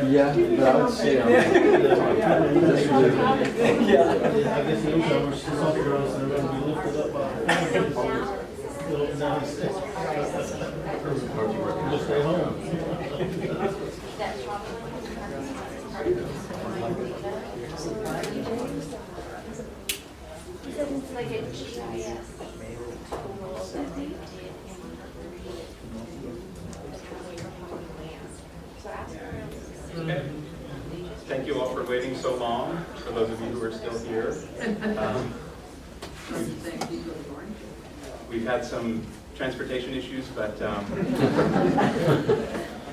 Yeah, but I would say It's like a GIS tool that they did Thank you all for waiting so long, for those of you who are still here. We've had some transportation issues, but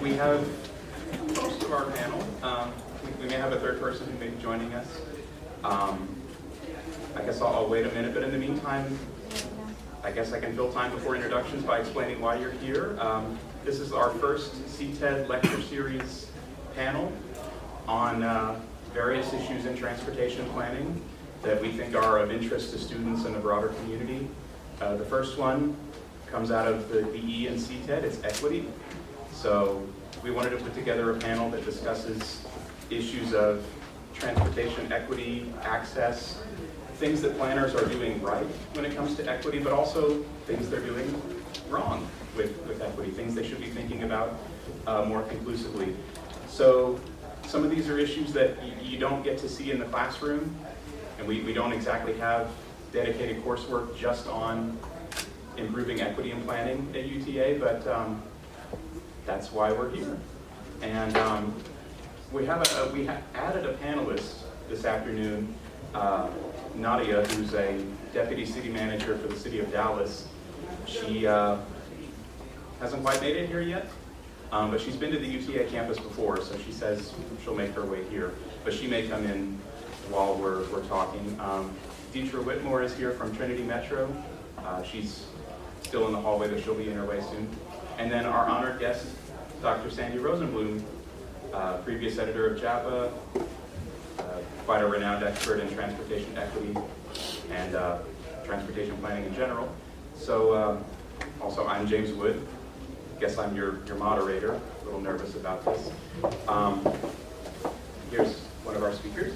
we have most of our panel. We may have a third person who may be joining us. I guess I'll wait a minute, but in the meantime, I guess I can fill time before introductions by explaining why you're here. This is our first CTEDD Lecture Series panel on various issues in transportation planning that we think are of interest to students and the broader community. The first one comes out of the BE and CTEDD, it's equity. So we wanted to put together a panel that discusses issues of transportation equity, access, things that planners are doing right when it comes to equity, but also things they're doing wrong with equity, things they should be thinking about more conclusively. So some of these are issues that you don't get to see in the classroom, and we don't exactly have dedicated coursework just on improving equity and planning at UTA, but that's why we're here. And we added a panelist this afternoon, Nadia, who's a deputy city manager for the city of Dallas. She hasn't quite made it here yet, but she's been to the UTA campus before, so she says she'll make her way here. But she may come in while we're talking. Detra Whitmore is here from Trinity Metro. She's still in the hallway that she'll be in her way soon. And then our honored guest, Dr. Sandy Rosenbloom, previous editor of JAPA, quite a renowned expert in transportation equity and transportation planning in general. So also I'm James Wood. Guess I'm your moderator. A little nervous about this. Here's one of our speakers.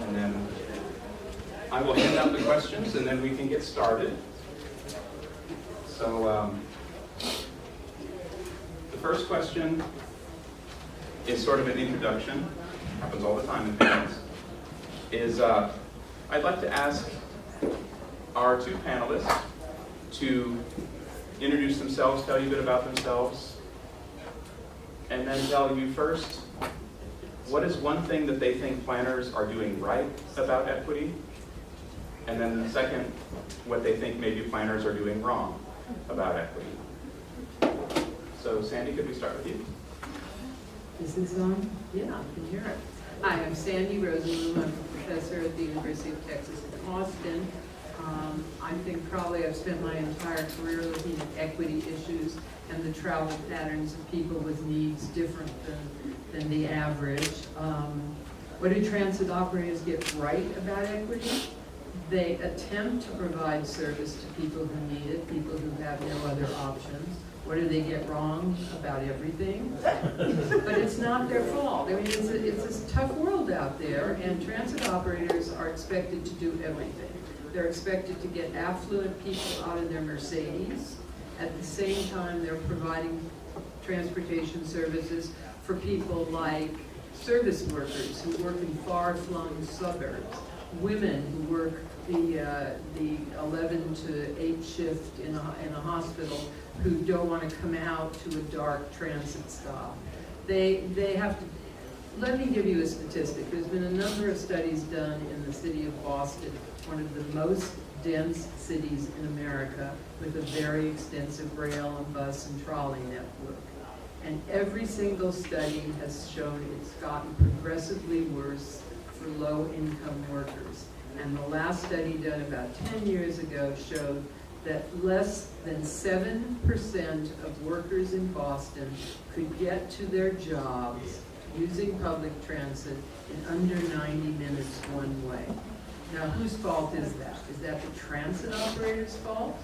And then I will hand out the questions and then we can get started. So the first question is sort of an introduction, happens all the time in panels, is I'd like to ask our two panelists to introduce themselves, tell you a bit about themselves, and then tell you first, what is one thing that they think planners are doing right about equity? And then the second, what they think maybe planners are doing wrong about equity. So Sandy, could we start with you? This is on? Yeah, I can hear it. Hi, I'm Sandy Rosenbloom. I'm a professor at the University of Texas in Austin. I think probably I've spent my entire career looking at equity issues and the travel patterns of people with needs different than the average. What do transit operators get right about equity? They attempt to provide service to people who need it, people who have no other options. What do they get wrong? About everything. But it's not their fault. I mean, it's a tough world out there, and transit operators are expected to do everything. They're expected to get affluent people out of their Mercedes. At the same time, they're providing transportation services for people like service workers who work in far-flung suburbs, women who work the 11 to 8 shift in a hospital who don't want to come out to a dark transit stop. They have to. Let me give you a statistic. There's been a number of studies done in the city of Boston, one of the most dense cities in America, with a very extensive rail and bus and trolley network. And every single study has shown it's gotten progressively worse for low-income workers. And the last study done about 10 years ago showed that less than 7% of workers in Boston could get to their jobs using public transit in under 90 minutes one way. Now, whose fault is that? Is that the transit operator's fault?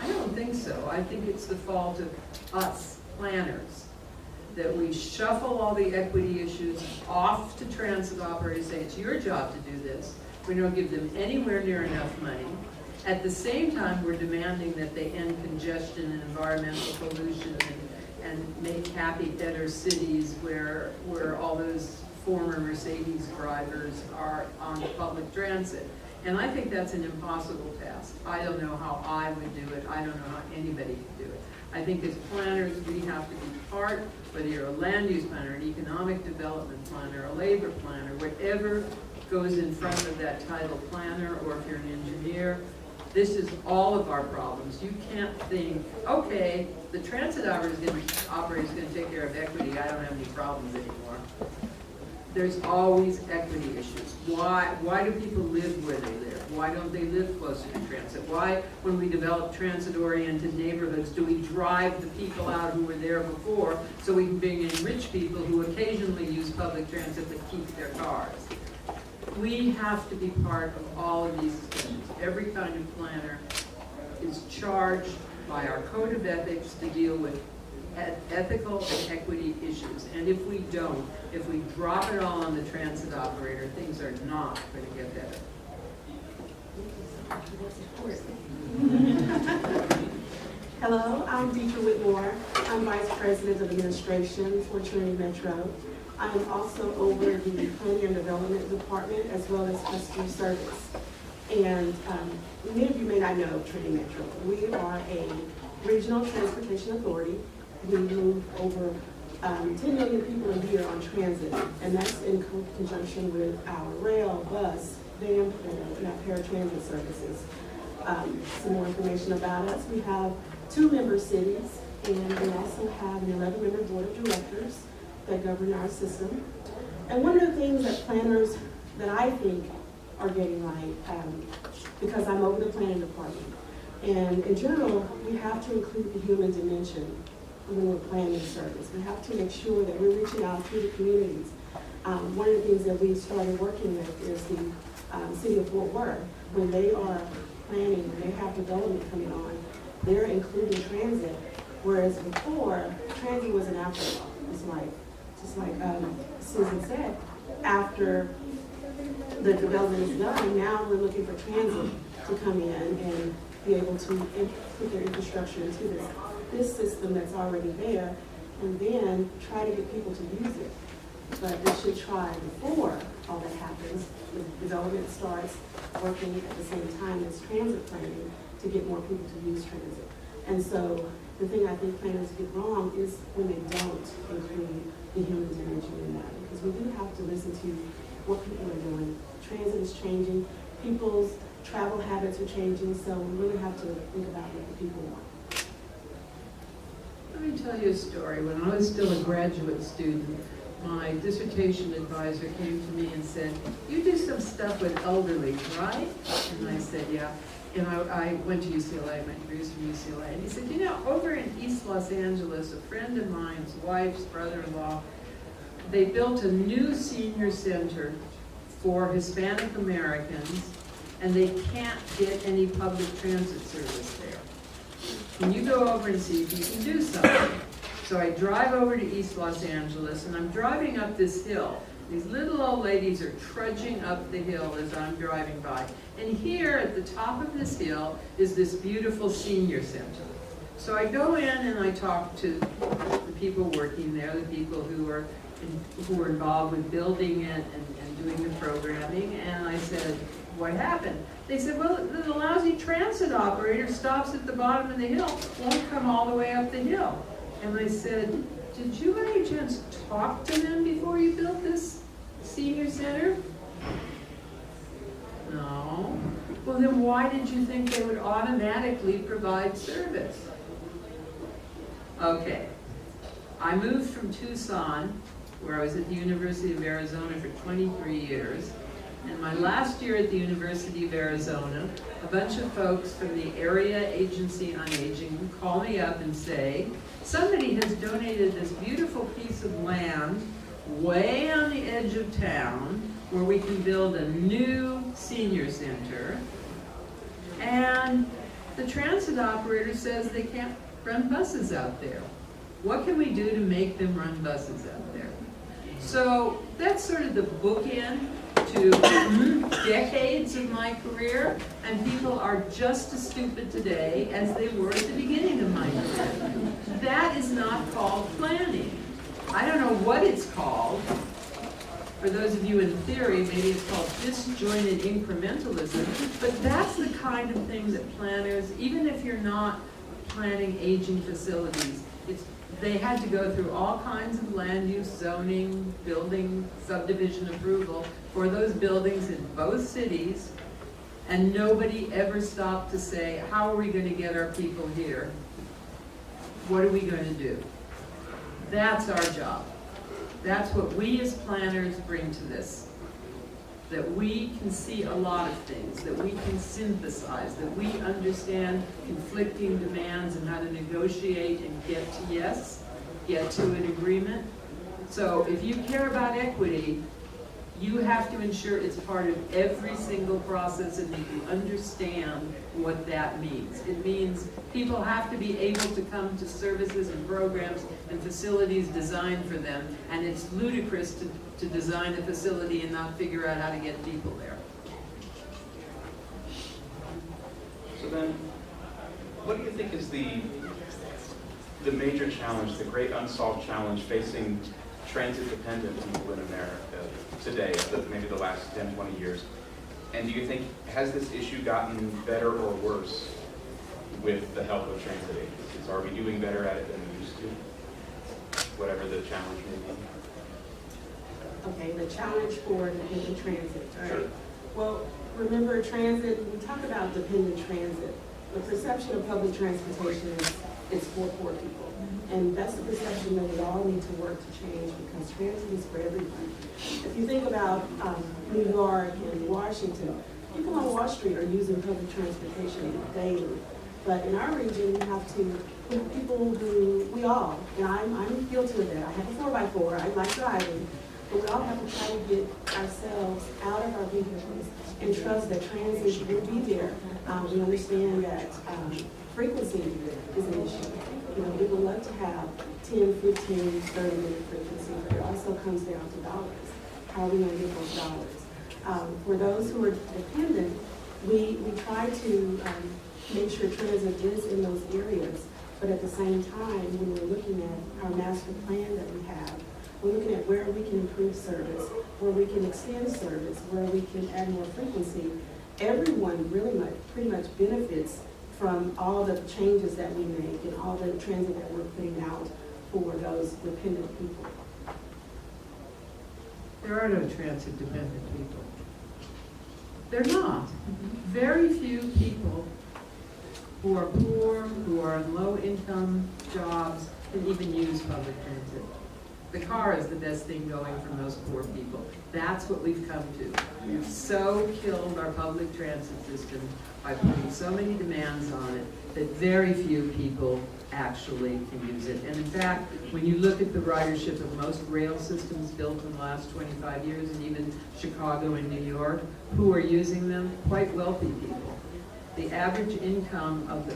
I don't think so. I think it's the fault of us, planners, that we shuffle all the equity issues off to transit operators, say it's your job to do this. We don't give them anywhere near enough money. At the same time, we're demanding that they end congestion and environmental pollution and make happy, better cities where all those former Mercedes drivers are on public transit. And I think that's an impossible task. I don't know how I would do it. I don't know how anybody can do it. I think as planners, we have to be part, whether you're a land use planner, an economic development planner, a labor planner, whatever goes in front of that title planner, or if you're an engineer, this is all of our problems. You can't think, okay, the transit operator is going to take care of equity. I don't have any problems anymore. There's always equity issues. Why do people live where they live? Why don't they live closer to transit? Why, when we develop transit-oriented neighborhoods, do we drive the people out who were there before so we can bring in rich people who occasionally use public transit but keep their cars? We have to be part of all of these discussions. Every kind of planner is charged by our code of ethics to deal with ethical and equity issues. And if we don't, if we drop it all on the transit operator, things are not going to get better. Hello, I'm Detra Whitmore. I'm Vice President of Administration for Trinity Metro. I am also over the Planning and Development Department as well as Customer Service. And many of you may not know Trinity Metro. We are a regional transportation authority. We move over 10 million people a year on transit, and that's in conjunction with our rail, bus, van pool, and our paratransit services. Some more information about us. We have 2 member cities, And we also have an 11-member board of directors that govern our system. And one of the things that planners that I think are getting right, because I'm over the planning department, and in general, we have to include the human dimension when we're planning service. We have to make sure that we're reaching out to the communities. One of the things that we started working with is the city of Fort Worth. When they are planning, when they have development coming on, they're including transit. Whereas before, transit was an afterthought. It's like, just like Susan said, after the development is done, now we're looking for transit to come in and be able to put their infrastructure into this system that's already there, and then try to get people to use it. But they should try before all that happens, the development starts working at the same time as transit planning to get more people to use transit. And so the thing I think planners get wrong is when they don't include the human dimension in that, because we do have to listen to what people are doing. Transit is changing, people's travel habits are changing, so we really have to think about what the people want. Let me tell you a story. When I was still a graduate student, my dissertation advisor came to me and said, "You do some stuff with elderly, right?" And I said, "Yeah." And I went to UCLA, my degree's from UCLA. And he said, "You know, over in East Los Angeles, a friend of mine's wife's brother-in-law, they built a new senior center for Hispanic Americans, and they can't get any public transit service there. Can you go over and see if you can do something?" So I drive over to East Los Angeles, and I'm driving up this hill. These little old ladies are trudging up the hill as I'm driving by. And here at the top of this hill is this beautiful senior center. So I go in and I talk to the people working there, the people who are involved with building it and doing the programming, and I said, "What happened?" They said, "Well, the lousy transit operator stops at the bottom of the hill, won't come all the way up the hill." And I said, "Did you by any chance talk to them before you built this senior center?" "No." "Well, then why did you think they would automatically provide service?" Okay. I moved from Tucson, where I was at the University of Arizona for 23 years. And my last year at the University of Arizona, a bunch of folks from the Area Agency on Aging call me up and say, "Somebody has donated this beautiful piece of land way on the edge of town where we can build a new senior center. And the transit operator says they can't run buses out there. What can we do to make them run buses out there?" So that's sort of the bookend to decades of my career, and people are just as stupid today as they were at the beginning of my career. That is not called planning. I don't know what it's called. For those of you in theory, maybe it's called disjointed incrementalism, but that's the kind of thing that planners, even if you're not planning aging facilities, they had to go through all kinds of land use, zoning, building, subdivision approval for those buildings in both cities, and nobody ever stopped to say, how are we going to get our people here? What are we going to do? That's our job. That's what we as planners bring to this. That we can see a lot of things, that we can synthesize, that we understand conflicting demands and how to negotiate and get to yes, get to an agreement. So if you care about equity, you have to ensure it's part of every single process and that you understand what that means. It means people have to be able to come to services and programs and facilities designed for them, and it's ludicrous to design a facility and not figure out how to get people there. So then, what do you think is the major challenge, the great unsolved challenge facing transit-dependent people in America today, maybe the last 10, 20 years? And do you think, has this issue gotten better or worse with the help of transit agencies? Are we doing better at it than we used to? Whatever the challenge may be. Okay, the challenge for dependent transit, all right? Sure. Well, remember transit, when we talk about dependent transit, the perception of public transportation is it's for poor people. And that's the perception that we all need to work to change, because transit is for everyone. If you think about New York and Washington, people on Wall Street are using public transportation daily. But in our region, we have people who, we all, and I'm guilty of that. I have a 4x4, I like driving, but we all have to try to get ourselves out of our vehicles and trust that transit will be there. We understand that frequency is an issue. You know, we would love to have 10, 15, 30-minute frequency, but it also comes down to dollars. How are we going to get those dollars? For those who are dependent, we try to make sure transit is in those areas, but at the same time, when we're looking at our master plan that we have, we're looking at where we can improve service, where we can extend service, where we can add more frequency. Everyone really pretty much benefits from all the changes that we make and all the transit that we're putting out for those dependent people. There are no transit dependent people. They're not. Very few people who are poor, who are in low income jobs, can even use public transit. The car is the best thing going from those poor people. That's what we've come to. We've so killed our public transit system by putting so many demands on it that very few people actually can use it. And in fact, when you look at the ridership of most rail systems built in the last 25 years, and even Chicago and New York, who are using them? Quite wealthy people. The average income of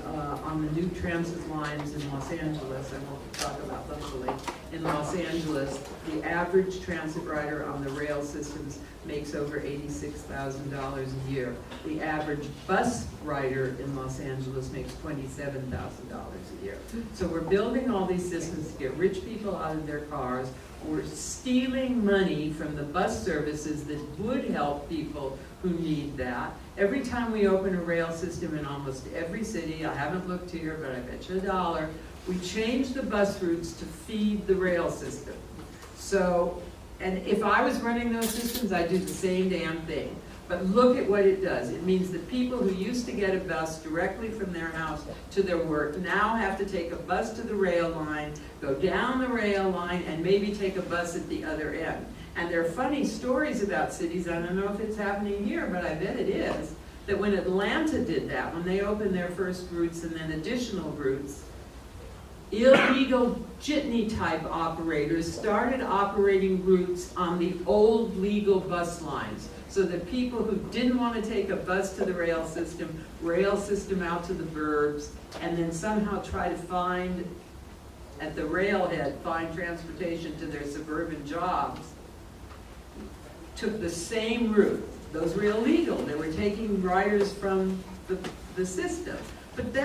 on the new transit lines in Los Angeles, I won't talk about locally, in Los Angeles, the average transit rider on the rail systems makes over $86,000 a year. The average bus rider in Los Angeles makes $27,000 a year. So we're building all these systems to get rich people out of their cars. We're stealing money from the bus services that would help people who need that. Every time we open a rail system in almost every city, I haven't looked here, but I bet you $1, we change the bus routes to feed the rail system. So, and if I was running those systems, I'd do the same damn thing. But look at what it does. It means that people who used to get a bus directly from their house to their work now have to take a bus to the rail line, go down the rail line, and maybe take a bus at the other end. And there are funny stories about cities, I don't know if it's happening here, but I bet it is, that when Atlanta did that, when they opened their first routes and then additional routes, illegal jitney type operators started operating routes on the old legal bus lines. So that people who didn't want to take a bus to the rail system out to the burbs, and then somehow try to find, at the railhead, find transportation to their suburban jobs, took the same route. Those were illegal. They were taking riders from the system. But